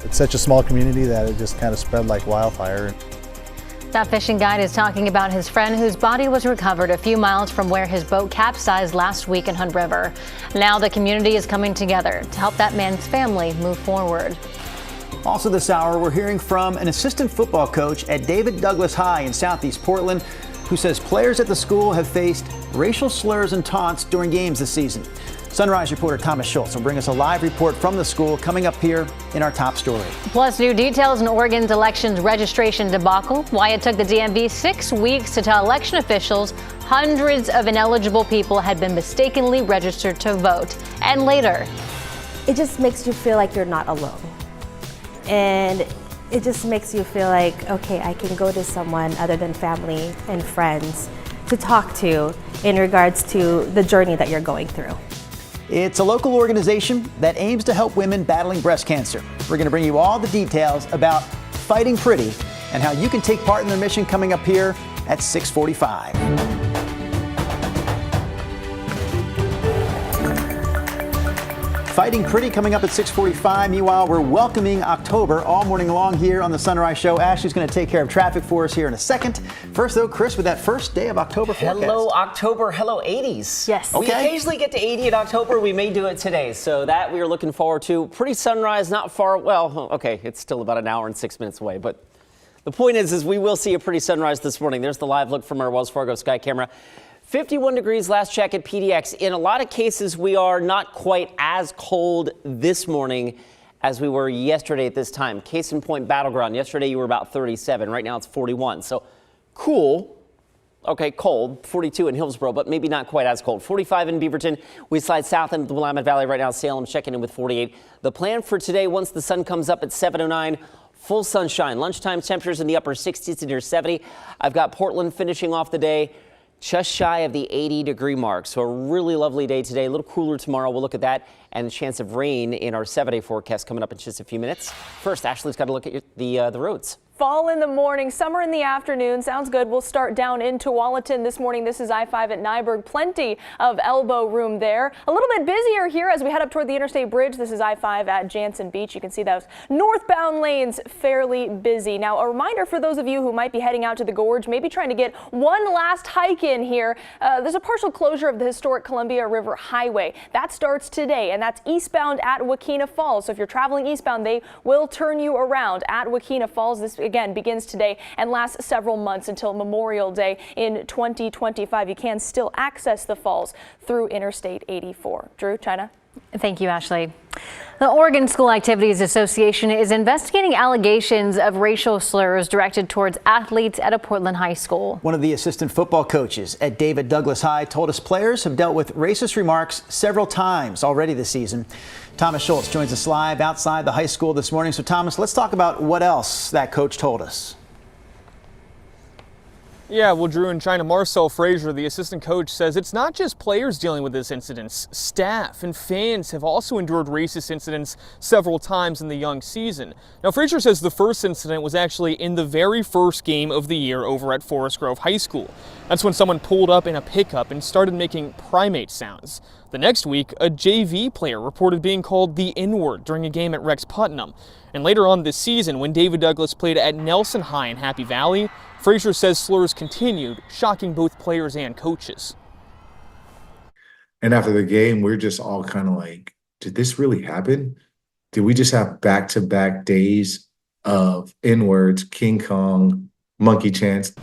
It's such a small community that it just kind of spread like wildfire. That fishing guide is talking about his friend whose body was recovered a few miles from where his boat capsized last week in Hunt River. Now the community is coming together to help that man's family move forward. Also this hour, we're hearing from an assistant football coach at David Douglas High in Southeast Portland who says players at the school have faced racial slurs and taunts during games this season. Sunrise reporter Thomas Schultz will bring us a live report from the school coming up here in our top story. Plus new details in Oregon's elections registration debacle, why it took the DMV 6 weeks to tell election officials hundreds of ineligible people had been mistakenly registered to vote. And later, it just makes you feel like you're not alone. And it just makes you feel like, okay, I can go to someone other than family and friends to talk to in regards to the journey that you're going through. It's a local organization that aims to help women battling breast cancer. We're going to bring you all the details about Fighting Pretty and how you can take part in their mission coming up here at 6:45. Fighting Pretty coming up at 6:45. Meanwhile, we're welcoming October all morning long here on the Sunrise Show. Ashley's going to take care of traffic for us here in a second. First, though, Chris, with that first day of October forecast. Hello, October. Hello, 80s. Yes. Okay. We occasionally get to 80 in October. We may do it today. So that we are looking forward to. Pretty sunrise, not far. Well, okay, it's still about an hour and 6 minutes away. But the point is we will see a pretty sunrise this morning. There's the live look from our Wells Fargo sky camera. 51 degrees last check at PDX. In a lot of cases, we are not quite as cold this morning as we were yesterday at this time. Case in point, Battleground. Yesterday you were about 37. Right now it's 41. So cool. Okay, cold. 42 in Hillsborough, but maybe not quite as cold. 45 in Beaverton. We slide south into the Willamette Valley right now. Salem's checking in with 48. The plan for today, once the sun comes up at 7:09, full sunshine. Lunchtime temperatures in the upper 60s to near 70. I've got Portland finishing off the day just shy of the 80-degree mark. So a really lovely day today. A little cooler tomorrow. We'll look at that and a chance of rain in our 7-day forecast coming up in just a few minutes. First, Ashley's got to look at the roads. Fall in the morning, summer in the afternoon. Sounds good. We'll start down into Tualatin this morning. This is I-5 at Nyberg. Plenty of elbow room there. A little bit busier here as we head up toward the Interstate Bridge. This is I-5 at Jansen Beach. You can see those northbound lanes fairly busy. Now, a reminder for those of you who might be heading out to the gorge, maybe trying to get one last hike in here. There's a partial closure of the historic Columbia River Highway. That starts today, and that's eastbound at Wakena Falls. So if you're traveling eastbound, they will turn you around at Wakena Falls. This again begins today and lasts several months until Memorial Day in 2025. You can still access the falls through Interstate 84. Drew, China. Thank you, Ashley. The Oregon School Activities Association is investigating allegations of racial slurs directed towards athletes at a Portland high school. One of the assistant football coaches at David Douglas High told us players have dealt with racist remarks several times already this season. Thomas Schultz joins us live outside the high school this morning. So, Thomas, let's talk about what else that coach told us. Yeah, well, Drew and China, Marcel Frazier, the assistant coach, says it's not just players dealing with this incidents. Staff and fans have also endured racist incidents several times in the young season. Now, Frazier says the first incident was actually in the very first game of the year over at Forest Grove High School. That's when someone pulled up in a pickup and started making primate sounds. The next week, a JV player reported being called the N-word during a game at Rex Putnam. And later on this season, when David Douglas played at Nelson High in Happy Valley, Frazier says slurs continued, shocking both players and coaches. And after the game, we're just all kind of like, did this really happen? Did we just have back-to-back days of N-words, King Kong, monkey chants?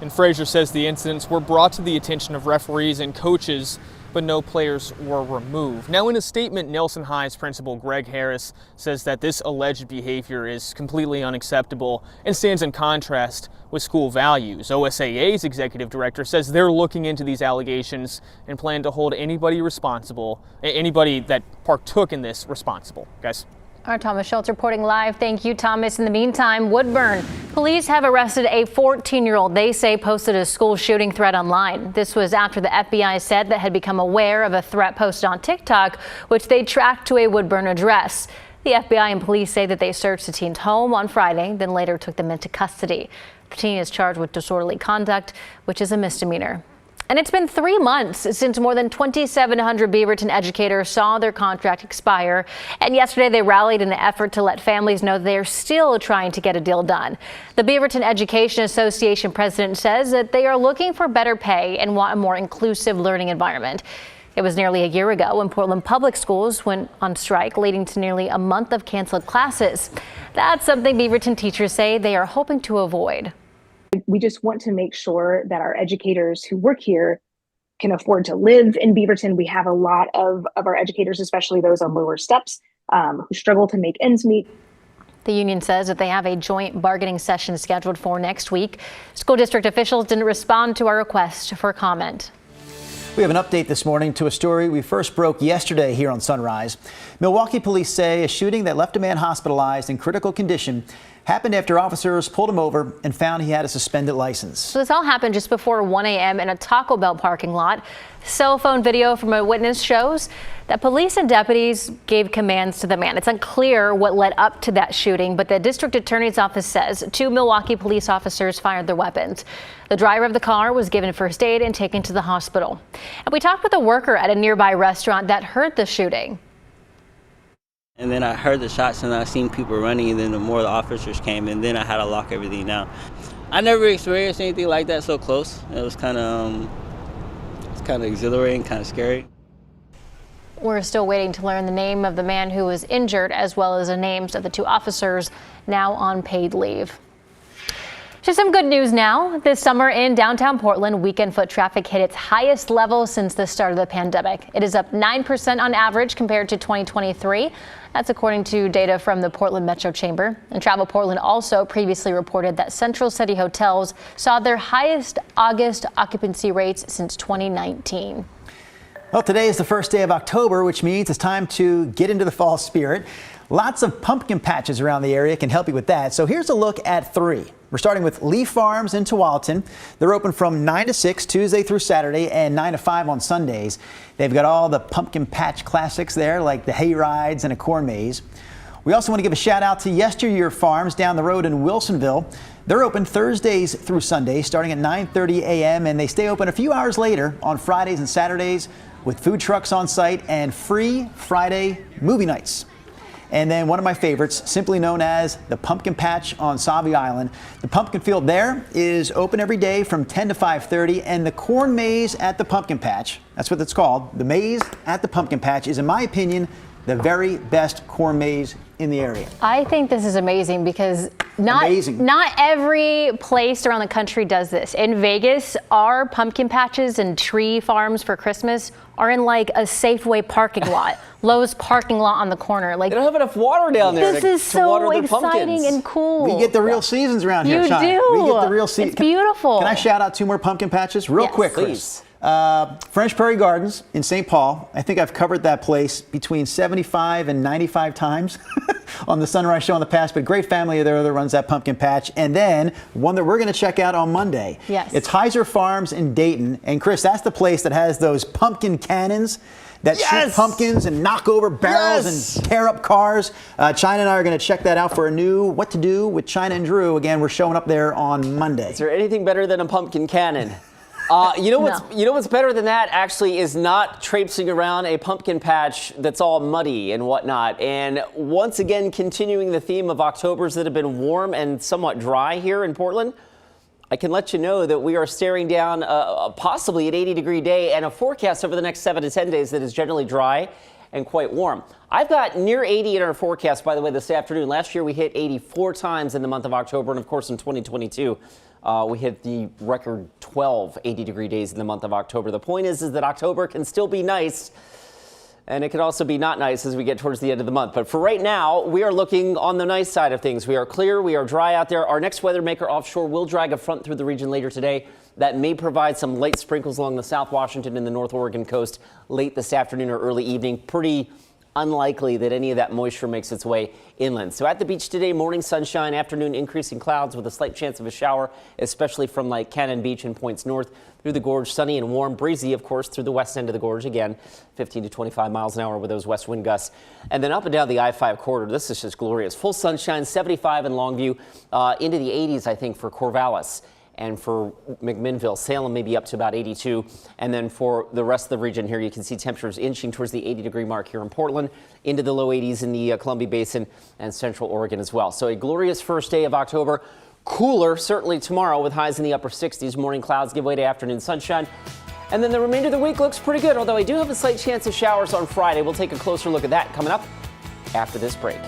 And Frazier says the incidents were brought to the attention of referees and coaches, but no players were removed. Now, in a statement, Nelson High's principal Greg Harris says that this alleged behavior is completely unacceptable and stands in contrast with school values. OSAA's executive director says they're looking into these allegations and plan to hold anybody that partook in this responsible. Guys. Our Thomas Schultz reporting live. Thank you, Thomas. In the meantime, Woodburn police have arrested a 14-year-old they say posted a school shooting threat online. This was after the FBI said that had become aware of a threat posted on TikTok, which they tracked to a Woodburn address. The FBI and police say that they searched the teen's home on Friday, then later took them into custody. The teen is charged with disorderly conduct, which is a misdemeanor. And it's been 3 months since more than 2,700 Beaverton educators saw their contract expire. And yesterday they rallied in an effort to let families know they're still trying to get a deal done. The Beaverton Education Association president says that they are looking for better pay and want a more inclusive learning environment. It was nearly a year ago when Portland Public Schools went on strike, leading to nearly a month of canceled classes. That's something Beaverton teachers say they are hoping to avoid. We just want to make sure that our educators who work here can afford to live in Beaverton. We have a lot of our educators, especially those on lower steps, who struggle to make ends meet. The union says that they have a joint bargaining session scheduled for next week. School district officials didn't respond to our request for comment. We have an update this morning to a story we first broke yesterday here on Sunrise. Milwaukee police say a shooting that left a man hospitalized in critical condition happened after officers pulled him over and found he had a suspended license. So this all happened just before 1 a.m. in a Taco Bell parking lot. Cell phone video from a witness shows that police and deputies gave commands to the man. It's unclear what led up to that shooting, but the district attorney's office says 2 Milwaukee police officers fired their weapons. The driver of the car was given first aid and taken to the hospital. And we talked with a worker at a nearby restaurant that heard the shooting. And then I heard the shots and I seen people running, and then the more the officers came, and then I had to lock everything down. I never experienced anything like that so close. It was kind of exhilarating, kind of scary. We're still waiting to learn the name of the man who was injured, as well as the names of the 2 officers now on paid leave. Just some good news now. This summer in downtown Portland, weekend foot traffic hit its highest level since the start of the pandemic. It is up 9% on average compared to 2023. That's according to data from the Portland Metro Chamber. And Travel Portland also previously reported that Central City hotels saw their highest August occupancy rates since 2019. Well, today is the first day of October, which means it's time to get into the fall spirit. Lots of pumpkin patches around the area can help you with that. So here's a look at 3. We're starting with Leaf Farms in Tualatin. They're open from 9 to 6 Tuesday through Saturday and 9 to 5 on Sundays. They've got all the pumpkin patch classics there, like the hay rides and a corn maze. We also want to give a shout out to Yesteryear Farms down the road in Wilsonville. They're open Thursdays through Sundays starting at 9:30 a.m. and they stay open a few hours later on Fridays and Saturdays with food trucks on site and free Friday movie nights. And then one of my favorites, simply known as the Pumpkin Patch on Sauvie Island. The pumpkin field there is open every day from 10 to 5:30, and the corn maze at the Pumpkin Patch, that's what it's called, the maze at the Pumpkin Patch, is in my opinion the very best corn maze in the area. I think this is amazing because not every place around the country does this. In Vegas, our pumpkin patches and tree farms for Christmas are in like a Safeway parking lot, Lowe's parking lot on the corner. Like, they don't have enough water down there. This is so exciting and cool. We get the real seasons around here, Sean. You do. We get the real seasons. It's beautiful. Can I shout out 2 more pumpkin patches real quick, Chris? Please. French Prairie Gardens in St. Paul. I think I've covered that place between 75 and 95 times on the Sunrise Show in the past, but great family there that runs that pumpkin patch. And then one that we're going to check out on Monday. Yes. It's Heiser Farms in Dayton. And Chris, that's the place that has those pumpkin cannons that shoot pumpkins and knock over barrels and tear up cars. China and I are going to check that out for a new What to Do with China and Drew. Again, we're showing up there on Monday. Is there anything better than a pumpkin cannon? You know what's better than that actually is not traipsing around a pumpkin patch that's all muddy and whatnot. And once again, continuing the theme of Octobers that have been warm and somewhat dry here in Portland, I can let you know that we are staring down possibly an 80-degree day and a forecast over the next 7 to 10 days that is generally dry and quite warm. I've got near 80 in our forecast, by the way, this afternoon. Last year we hit 84 times in the month of October, and of course in 2022 we hit the record 12 80-degree days in the month of October. The point is that October can still be nice, and it can also be not nice as we get towards the end of the month. But for right now, we are looking on the nice side of things. We are clear, we are dry out there. Our next weather maker offshore will drag a front through the region later today. That may provide some light sprinkles along the South Washington and the North Oregon coast late this afternoon or early evening. Pretty unlikely that any of that moisture makes its way inland. So at the beach today, morning sunshine, afternoon increasing clouds with a slight chance of a shower, especially from like Cannon Beach and points north through the gorge. Sunny and warm, breezy, of course, through the west end of the gorge. Again, 15 to 25 miles an hour with those west wind gusts. And then up and down the I-5 corridor, this is just glorious. Full sunshine, 75 in Longview, into the 80s, I think, for Corvallis. And for McMinnville, Salem may be up to about 82. And then for the rest of the region here, you can see temperatures inching towards the 80-degree mark here in Portland, into the low 80s in the Columbia Basin and Central Oregon as well. So a glorious first day of October. Cooler certainly tomorrow with highs in the upper 60s. Morning clouds give way to afternoon sunshine. And then the remainder of the week looks pretty good, although I do have a slight chance of showers on Friday. We'll take a closer look at that coming up after this break.